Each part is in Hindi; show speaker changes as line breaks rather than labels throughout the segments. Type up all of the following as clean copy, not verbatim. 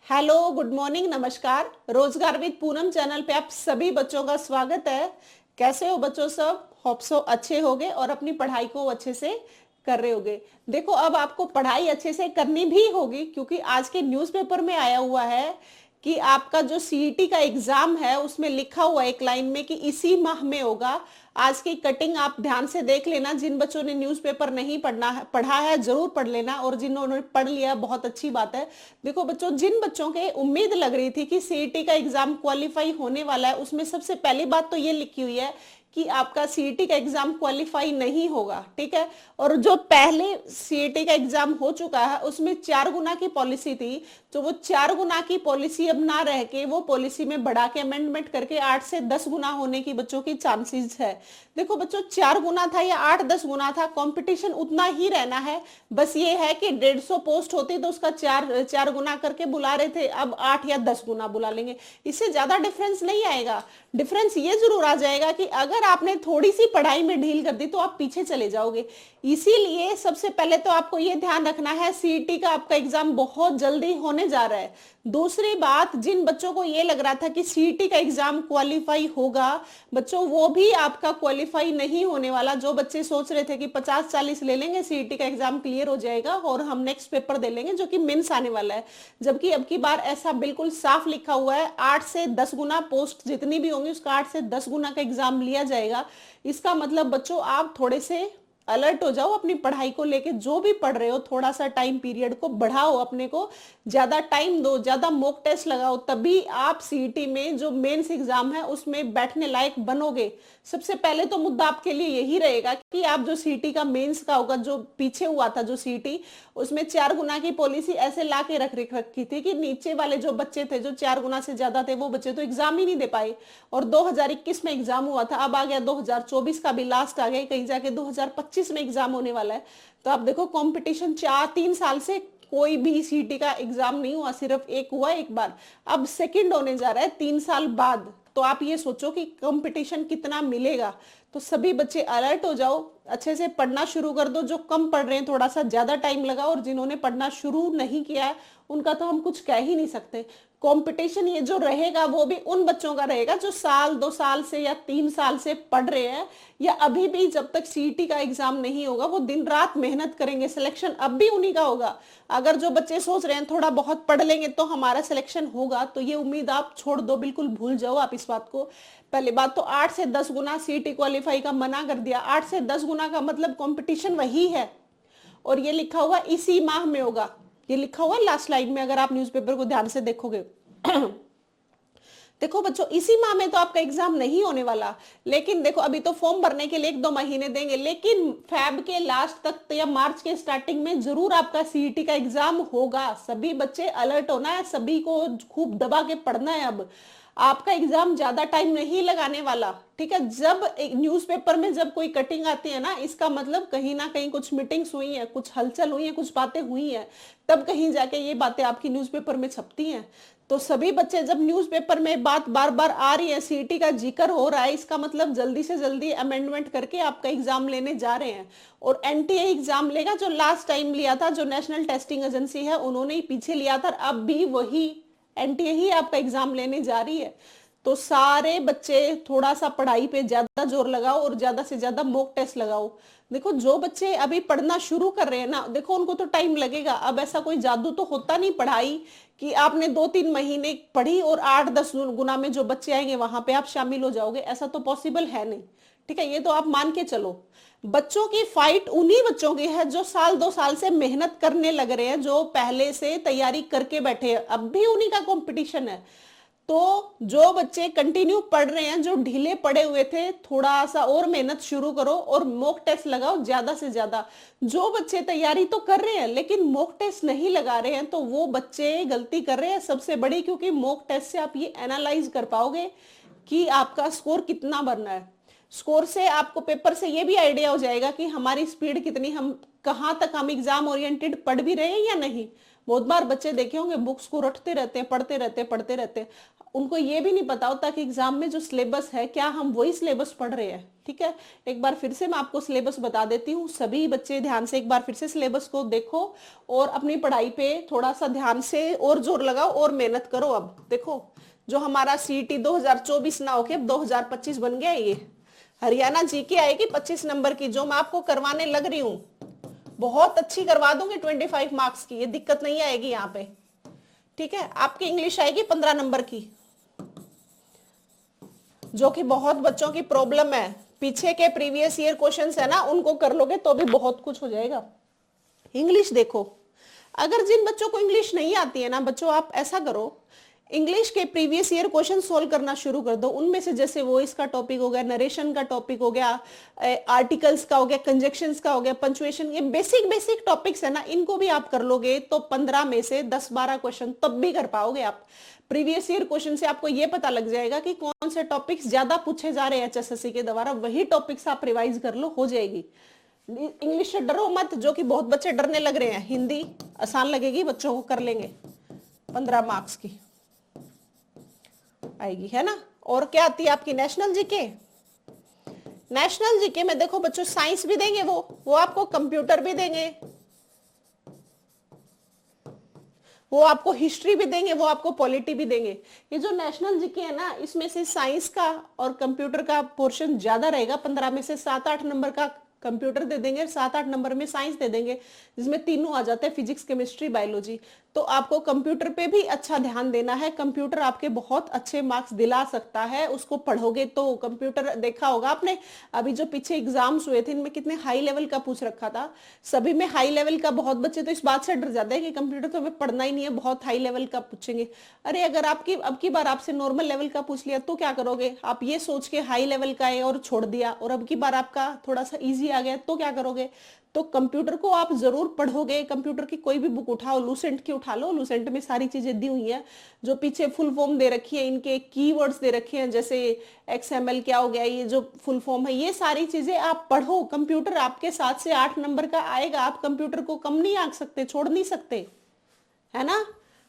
हेलो, गुड मॉर्निंग, नमस्कार। रोजगार विद पूनम चैनल पे आप सभी बच्चों का स्वागत है। कैसे हो बच्चों? सब होप सो अच्छे होगे और अपनी पढ़ाई को अच्छे से कर रहे होगे। देखो, अब आपको पढ़ाई अच्छे से करनी भी होगी क्योंकि आज के न्यूज़पेपर में आया हुआ है कि आपका जो सीईटी का एग्जाम है उसमें लिखा हुआ है एक लाइन में कि इसी माह में होगा। आज की कटिंग आप ध्यान से देख लेना। जिन बच्चों ने न्यूज़पेपर नहीं पढ़ा है जरूर पढ़ लेना, और जिन्होंने पढ़ लिया बहुत अच्छी बात है। देखो बच्चों, जिन बच्चों के उम्मीद लग रही थी कि सीईटी का एग्जाम क्वालिफाई होने वाला है, उसमें सबसे पहली बात तो ये लिखी हुई है कि आपका सीईटी का एग्जाम क्वालिफाई नहीं होगा। ठीक है। और जो पहले सीईटी का एग्जाम हो चुका है उसमें 4 गुना की पॉलिसी थी, तो वो 4 गुना की पॉलिसी अब ना रह के वो पॉलिसी में बढ़ा के अमेंडमेंट करके 8 से 10 गुना होने की बच्चों की चांसेस है। देखो बच्चों, 4 गुना था या 8-10 गुना था, कंपटीशन उतना ही रहना है। बस ये है कि 150 पोस्ट होती तो उसका 4 गुना करके बुला रहे थे, अब 8 या 10 गुना बुला लेंगे। इससे ज्यादा डिफरेंस नहीं आएगा। डिफरेंस ये जरूर आ जाएगा कि अगर आपने थोड़ी सी पढ़ाई में ढील कर दी तो आप पीछे चले जाओगे। इसीलिए सबसे पहले तो आपको ये ध्यान रखना है, सीईटी का आपका एग्जाम बहुत जल्दी होने जा रहा है। दूसरी बात, जिन बच्चों को ये लग रहा था कि सीईटी का एग्जाम क्वालिफाई होगा, बच्चों वो भी आपका क्वालिफाई नहीं होने वाला। जो बच्चे सोच रहे थे कि 50-40 ले लेंगे, सीईटी का एग्जाम क्लियर हो जाएगा और हम नेक्स्ट पेपर दे लेंगे जो कि मेंस आने वाला है, जबकि अब की बार ऐसा बिल्कुल साफ लिखा हुआ है 8 से 10 गुना पोस्ट जितनी भी होंगी उसका 8 से 10 गुना का एग्जाम लिया जाएगा। इसका मतलब बच्चों आप थोड़े से अलर्ट हो जाओ, अपनी पढ़ाई को लेके जो भी पढ़ रहे हो थोड़ा सा टाइम पीरियड को बढ़ाओ, अपने को ज्यादा टाइम दो, ज्यादा मॉक टेस्ट लगाओ, तभी आप सीईटी में जो मेंस एग्जाम है उसमें बैठने लायक बनोगे। सबसे पहले तो मुद्दा आपके लिए यही रहेगा कि आप जो सीईटी का मेंस का होगा, जो पीछे हुआ था जो सीईटी, उसमें 4 गुना की पॉलिसी ऐसे ला के रख रखी थी कि नीचे वाले जो बच्चे थे जो 4 गुना से ज्यादा थे वो बच्चे तो एग्जाम ही नहीं दे पाए। और 2021 में एग्जाम हुआ था, अब आ गया 2024 का भी लास्ट आ गया, कहीं जाके 2025 में एग्जाम होने वाला है। तो आप देखो, कंपटीशन 4-3 साल से कोई भी सीईटी का एग्जाम नहीं हुआ, सिर्फ एक हुआ एक बार, अब सेकंड होने जा रहा है 3 साल बाद। तो आप ये सोचो कि कंपटीशन कितना मिलेगा। तो सभी बच्चे अलर्ट हो जाओ, अच्छे से पढ़ना शुरू कर दो। जो कम पढ़ रहे हैं थोड़ा सा ज्यादा टाइम लगाओ, और जिन्होंने पढ़ना शुरू नहीं किया है उनका तो हम कुछ कह ही नहीं सकते। कंपटीशन ये जो रहेगा वो भी उन बच्चों का रहेगा जो साल 2 साल से या 3 साल से पढ़ रहे हैं, या अभी भी जब तक सीईटी का एग्जाम नहीं होगा वो दिन रात मेहनत करेंगे। सिलेक्शन अब भी उन्हीं का होगा। अगर जो बच्चे सोच रहे हैं थोड़ा बहुत पढ़ लेंगे तो हमारा सिलेक्शन होगा, तो ये उम्मीद आप छोड़ दो, बिल्कुल भूल जाओ आप इस बात को। पहली बात तो 8 से 10 गुना सीईटी क्वालिफाई का मना कर दिया। 8 से 10 गुना का मतलब कंपटीशन वही है, और ये लिखा हुआ इसी माह में होगा। ये लिखा हुआ लास्ट लाइन में, अगर आप न्यूज़पेपर को ध्यान से देखोगे। देखो बच्चों, इसी माह में तो आपका एग्जाम नहीं होने वाला, लेकिन देखो अभी तो फॉर्म भरने के लिए 1-2 महीने देंगे, लेकिन फेब के लास्ट तक या मार्च के स्टार्टिंग में जरूर आपका सीईटी का एग्जाम होगा। सभी बच्चे अलर्ट होना है, सभी को खूब दबा के पढ़ना है। अब आपका एग्जाम ज्यादा टाइम नहीं लगाने वाला। ठीक है। जब न्यूज़पेपर में जब कोई कटिंग आती है ना, इसका मतलब कहीं ना कहीं कुछ मीटिंग्स हुई है, कुछ हलचल हुई है, कुछ बातें हुई है, तब कहीं जाके ये बातें आपकी न्यूज़पेपर में छपती हैं। तो सभी बच्चे, जब न्यूज़पेपर में बात बार बार आ रही है, सीईटी का जिक्र हो रहा है, इसका मतलब जल्दी से जल्दी अमेंडमेंट करके आपका एग्जाम लेने जा रहे हैं। और एनटीए एग्जाम लेगा जो लास्ट टाइम लिया था, जो नेशनल टेस्टिंग एजेंसी है उन्होंने ही पीछे लिया था, अब भी वही एनटीए ही आपका एग्जाम लेने जा रही है। तो सारे बच्चे थोड़ा सा पढ़ाई पे ज्यादा जोर लगाओ और ज्यादा से ज्यादा मॉक टेस्ट लगाओ। देखो, जो बच्चे अभी पढ़ना शुरू कर रहे हैं ना, देखो उनको तो टाइम लगेगा। अब ऐसा कोई जादू तो होता नहीं पढ़ाई कि आपने 2-3 महीने पढ़ी और 8-10 गुना में जो बच्चे आएंगे वहां पे आप शामिल हो जाओगे, ऐसा तो पॉसिबल है नहीं। ठीक है, ये तो आप मान के चलो। बच्चों की फाइट उन्हीं बच्चों की है जो साल 2 साल से मेहनत करने लग रहे हैं, जो पहले से तैयारी करके बैठे हैं, अब भी उन्हीं का कंपटीशन है। तो जो बच्चे कंटिन्यू पढ़ रहे हैं, जो ढीले पड़े हुए थे, थोड़ा सा और मेहनत शुरू करो और मॉक टेस्ट लगाओ ज्यादा से ज्यादा। जो बच्चे तैयारी तो कर रहे हैं लेकिन मॉक टेस्ट नहीं लगा रहे हैं, तो वो बच्चे गलती कर रहे हैं सबसे बड़ी, क्योंकि मॉक टेस्ट से आप ये एनालाइज कर पाओगे कि आपका स्कोर कितना बनना है। स्कोर से आपको पेपर से ये भी आइडिया हो जाएगा कि हमारी स्पीड कितनी, हम कहाँ तक हम एग्जाम ओरिएंटेड पढ़ भी रहे हैं या नहीं। बहुत बार बच्चे देखे होंगे बुक्स को रटते रहते हैं, पढ़ते रहते हैं, उनको ये भी नहीं पता होता कि एग्जाम में जो सिलेबस है क्या हम वही सिलेबस पढ़ रहे हैं। ठीक है, एक बार फिर से मैं आपको सिलेबस बता देती हूँ। सभी बच्चे ध्यान से एक बार फिर से सिलेबस को देखो और अपनी पढ़ाई पे थोड़ा सा ध्यान से और जोर लगाओ और मेहनत करो। अब देखो, जो हमारा सीईटी 2024 ना होके अब 2025 बन गया, ये हरियाणा जीके आएगी 25 नंबर की, जो मैं आपको करवाने लग रही हूँ, बहुत अच्छी करवा दूंगी 25 मार्क्स की, ये दिक्कत नहीं आएगी यहाँ पे। ठीक है, आपकी इंग्लिश आएगी 15 नंबर की, जो कि बहुत बच्चों की प्रॉब्लम है। पीछे के प्रीवियस ईयर क्वेश्चंस है ना, उनको कर लोगे तो भी बहुत कुछ हो जाएगा। इंग्लिश देखो, अगर जिन बच्चों को इंग्लिश नहीं आती है ना बच्चों, आप ऐसा करो, इंग्लिश के प्रीवियस ईयर क्वेश्चन सोल्व करना शुरू कर दो। उनमें से जैसे वॉइस का टॉपिक हो गया, नरेशन का टॉपिक हो गया, आर्टिकल्स का हो गया, कंजक्शंस का हो गया, पंचुएशन, ये बेसिक बेसिक टॉपिक्स है ना, इनको भी आप कर लोगे तो 15 में से 10-12 क्वेश्चन तब भी कर पाओगे आप। प्रीवियस ईयर क्वेश्चन से आपको ये पता लग जाएगा कि कौन से टॉपिक्स ज्यादा पूछे जा रहे हैं एचएसएससी के द्वारा, वही टॉपिक्स आप रिवाइज कर लो, हो जाएगी। इंग्लिश से डरो मत, जो कि बहुत बच्चे डरने लग रहे हैं। हिंदी आसान लगेगी बच्चों को, कर लेंगे, 15 मार्क्स की आएगी, है ना। और क्या आती है आपकी नेशनल जीके। नेशनल जीके में देखो बच्चों, साइंस भी देंगे वो आपको कंप्यूटर भी देंगे, वो आपको हिस्ट्री भी देंगे, वो आपको पॉलिटी भी देंगे। ये जो नेशनल जीके है ना, इसमें से साइंस का और कंप्यूटर का पोर्शन ज्यादा रहेगा। 15 में से 7-8 नंबर का कंप्यूटर दे देंगे, 7-8 नंबर में साइंस दे देंगे, जिसमें तीनों आ जाते हैं, फिजिक्स, केमिस्ट्री, बायोलॉजी। तो आपको कंप्यूटर पे भी अच्छा ध्यान देना है। कंप्यूटर आपके बहुत अच्छे मार्क्स दिला सकता है, उसको पढ़ोगे तो। कंप्यूटर देखा होगा आपने, अभी जो पीछे एग्जाम्स हुए थे इनमें कितने हाई लेवल का पूछ रखा था, सभी में हाई लेवल का। बहुत बच्चे तो इस बात से डर जाते हैं कि कंप्यूटर तो हमें पढ़ना ही नहीं है, बहुत हाई लेवल का पूछेंगे। अरे अगर आपकी अब की बार आपसे नॉर्मल लेवल का पूछ लिया तो क्या करोगे आप? ये सोच के हाई लेवल का है और छोड़ दिया, और अब की बार आपका थोड़ा सा ईजी आ गया तो क्या करोगे? तो कंप्यूटर को आप जरूर पढ़ोगे। कंप्यूटर की कोई भी बुक उठाओ, लूसेंट की उठा लो, लूसेंट में सारी चीजें दी हुई हैं, जो पीछे फुल फॉर्म दे रखी है, इनके कीवर्ड्स दे रखे हैं, जैसे XML क्या हो गया, ये जो फुल फॉर्म है, ये सारी चीजें आप पढ़ो। कंप्यूटर आपके 7 से 8 नंबर का आएगा, आप कंप्यूटर को कम नहीं आंक सकते, छोड़ नहीं सकते, है ना।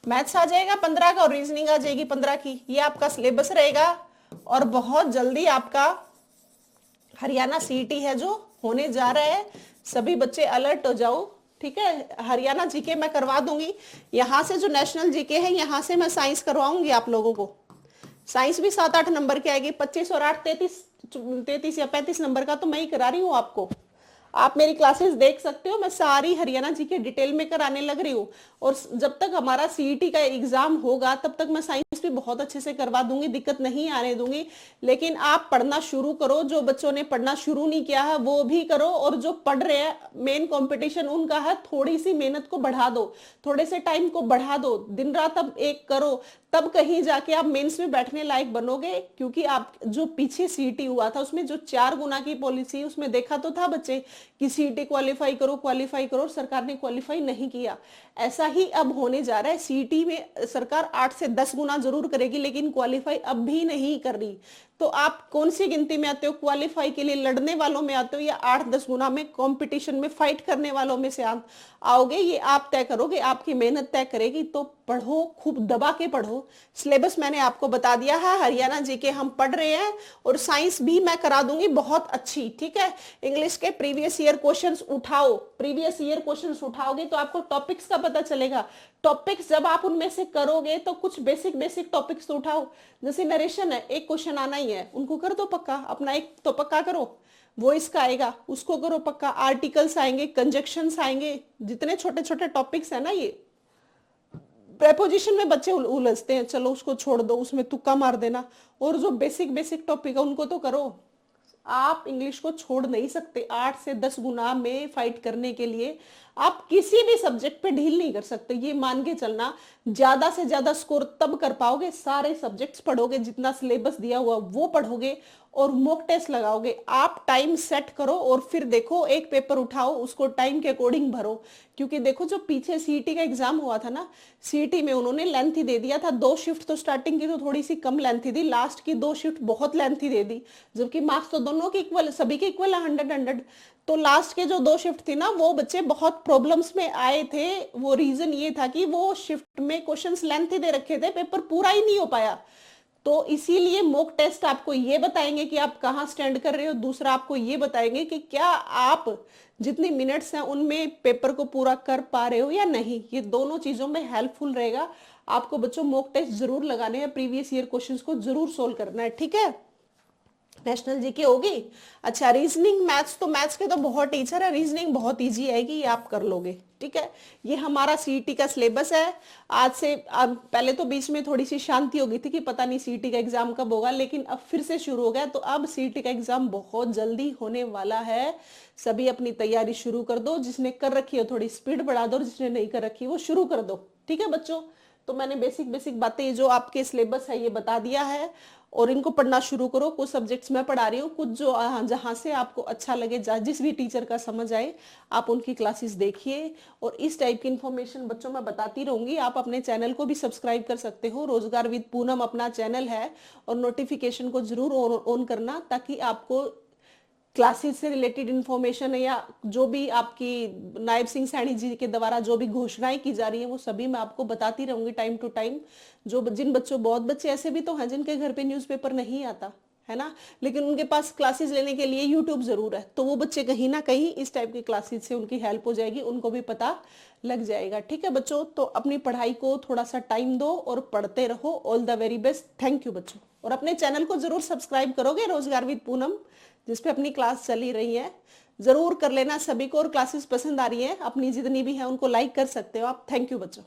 मैथ्स आ जाएगा 15 का और रीजनिंग आ जाएगी 15 की, ये आपका सिलेबस रहेगा। और बहुत जल्दी आपका हरियाणा सीईटी है जो होने जा रहा है, सभी बच्चे अलर्ट हो जाओ। ठीक है, हरियाणा जीके मैं करवा दूंगी। यहाँ से जो नेशनल जीके है, यहाँ से मैं साइंस करवाऊंगी आप लोगों को। साइंस भी 7-8 नंबर की आएगी, 25 और 8 33 या 35 नंबर का तो मैं ही करा रही हूँ आपको। आप मेरी क्लासेस देख सकते हो, मैं सारी हरियाणा जी के डिटेल में कराने लग रही हूँ। और जब तक हमारा सीईटी का एग्जाम होगा तब तक मैं साइंस भी बहुत अच्छे से करवा दूंगी, दिक्कत नहीं आने दूंगी। लेकिन आप पढ़ना शुरू करो, जो बच्चों ने पढ़ना शुरू नहीं किया है वो भी करो, और जो पढ़ रहे हैं, मेन कंपटीशन उनका है, थोड़ी सी मेहनत को बढ़ा दो, थोड़े से टाइम को बढ़ा दो, दिन रात अब एक करो, तब कहीं जाके आप मेंस में बैठने लायक बनोगे। क्योंकि आप जो पीछे सीईटी हुआ था उसमें जो 4 गुना की पॉलिसी, उसमें देखा तो था बच्चे कि सीईटी क्वालिफाई करो क्वालिफाई करो, सरकार ने क्वालिफाई नहीं किया। ऐसा ही अब होने जा रहा है, सीईटी में सरकार 8 से 10 गुना जरूर करेगी, लेकिन क्वालिफाई अब भी नहीं कर रही। तो आप कौन सी गिनती में आते हो? क्वालिफाई के लिए लड़ने वालों में आते हो, या 8-10 गुना में कंपटीशन में फाइट करने वालों में से आओगे? ये आप तय करोगे, आपकी मेहनत तय करेगी। तो पढ़ो, खूब दबा के पढ़ो। सिलेबस मैंने आपको बता दिया है, हरियाणा जीके हम पढ़ रहे हैं, और साइंस भी मैं करा दूंगी बहुत अच्छी। ठीक है, इंग्लिश के प्रीवियस ईयर क्वेश्चंस उठाओ, प्रीवियस ईयर क्वेश्चंस उठाओगे तो आपको टॉपिक्स का पता चलेगा। टॉपिक्स जब आप उनमें से करोगे तो कुछ बेसिक बेसिक टॉपिक्स तो उठाओ, जैसे नरेशन है, एक क्वेश्चन आना ही है, उनको कर दो पक्का, अपना एक तो पक्का करो। वॉइस का आएगा, उसको करो पक्का। आर्टिकल्स आएंगे, कंजक्शंस आएंगे, जितने छोटे छोटे टॉपिक्स है ना, ये प्रेपोजिशन में बच्चे उलझते हैं, चलो उसको छोड़ दो, उसमें तुक्का मार देना। और जो बेसिक बेसिक टॉपिक है उनको तो करो। आप इंग्लिश को छोड़ नहीं सकते। 8 से 10 गुना में फाइट करने के लिए आप किसी भी सब्जेक्ट पे ढील नहीं कर सकते, ये मान के चलना। ज्यादा से ज्यादा स्कोर तब कर पाओगे, सारे सब्जेक्ट्स पढ़ोगे, जितना सिलेबस दिया हुआ वो पढ़ोगे और मॉक टेस्ट लगाओगे। आप टाइम सेट करो और फिर देखो, एक पेपर उठाओ, उसको टाइम के अकॉर्डिंग भरो। क्योंकि देखो, जो पीछे सीईटी का एग्जाम हुआ था ना, सीईटी में उन्होंने लेंथी दे दिया था, 2 शिफ्ट तो स्टार्टिंग की तो थोड़ी सी कम लेंथी दी, लास्ट की 2 शिफ्ट बहुत लेंथी दे दी, जबकि मार्क्स तो दोनों के इक्वल, सभी के इक्वल 100-100। तो लास्ट के जो 2 शिफ्ट थी ना, वो बच्चे बहुत प्रॉब्लम्स में आए थे। वो रीजन ये था कि वो शिफ्ट में क्वेश्चंस लेंथी दे रखे थे, पेपर पूरा ही नहीं हो पाया। तो इसीलिए मॉक टेस्ट आपको ये बताएंगे कि आप कहाँ स्टैंड कर रहे हो, दूसरा आपको ये बताएंगे कि क्या आप जितनी मिनट्स हैं उनमें पेपर को पूरा कर पा रहे हो या नहीं। ये दोनों चीजों में हेल्पफुल रहेगा। आपको बच्चों मॉक टेस्ट जरूर लगाने हैं, प्रीवियस ईयर क्वेश्चंस को जरूर सोल्व करना है, ठीक है। नेशनल जीके होगी। अच्छा, रीजनिंग मैथ्स, तो मैथ्स के तो बहुत टीचर है, रीजनिंग बहुत इजी आएगी, ये आप कर लोगे, ठीक है। ये हमारा सीईटी का सिलेबस है। आज से अब, पहले तो बीच में थोड़ी सी शांति हो गई थी कि पता नहीं सीईटी का एग्जाम कब होगा, लेकिन अब फिर से शुरू हो गया। तो अब सीईटी का एग्जाम बहुत जल्दी होने वाला है। सभी अपनी तैयारी शुरू कर दो, जिसने कर रखी है थोड़ी स्पीड बढ़ा दो, जिसने नहीं कर रखी वो शुरू कर दो, ठीक है बच्चों। तो मैंने बेसिक बेसिक बातें जो आपके सिलेबस है ये बता दिया है, और इनको पढ़ना शुरू करो। कुछ सब्जेक्ट्स मैं पढ़ा रही हूँ, कुछ जो जहाँ से आपको अच्छा लगे, जिस भी टीचर का समझ आए, आप उनकी क्लासेस देखिए। और इस टाइप की इन्फॉर्मेशन बच्चों मैं बताती रहूंगी। आप अपने चैनल को भी सब्सक्राइब कर सकते हो, रोजगार विद पूनम अपना चैनल है, और नोटिफिकेशन को जरूर ऑन करना, ताकि आपको क्लासेस से रिलेटेड इन्फॉर्मेशन या जो भी आपकी नायब सिंह सैनी जी के द्वारा जो भी घोषणाएं की जा रही है वो सभी मैं आपको बताती रहूंगी टाइम टू टाइम। जो जिन बच्चों, बहुत बच्चे ऐसे भी तो हैं जिनके घर पे न्यूज़पेपर नहीं आता है ना, लेकिन उनके पास क्लासेस लेने के लिए यूट्यूब जरूर है, तो वो बच्चे कहीं ना कहीं इस टाइप की क्लासेस से उनकी हेल्प हो जाएगी, उनको भी पता लग जाएगा, ठीक है बच्चों। तो अपनी पढ़ाई को थोड़ा सा टाइम दो और पढ़ते रहो। All the very best, thank you बच्चों। और अपने चैनल को जरूर सब्सक्राइब करोगे, रोजगार विद पूनम, जिसपे अपनी क्लास चली रही है, जरूर कर लेना सभी को। और क्लासेस पसंद आ रही है अपनी जितनी भी है उनको लाइक कर सकते हो आप। थैंक यू बच्चों।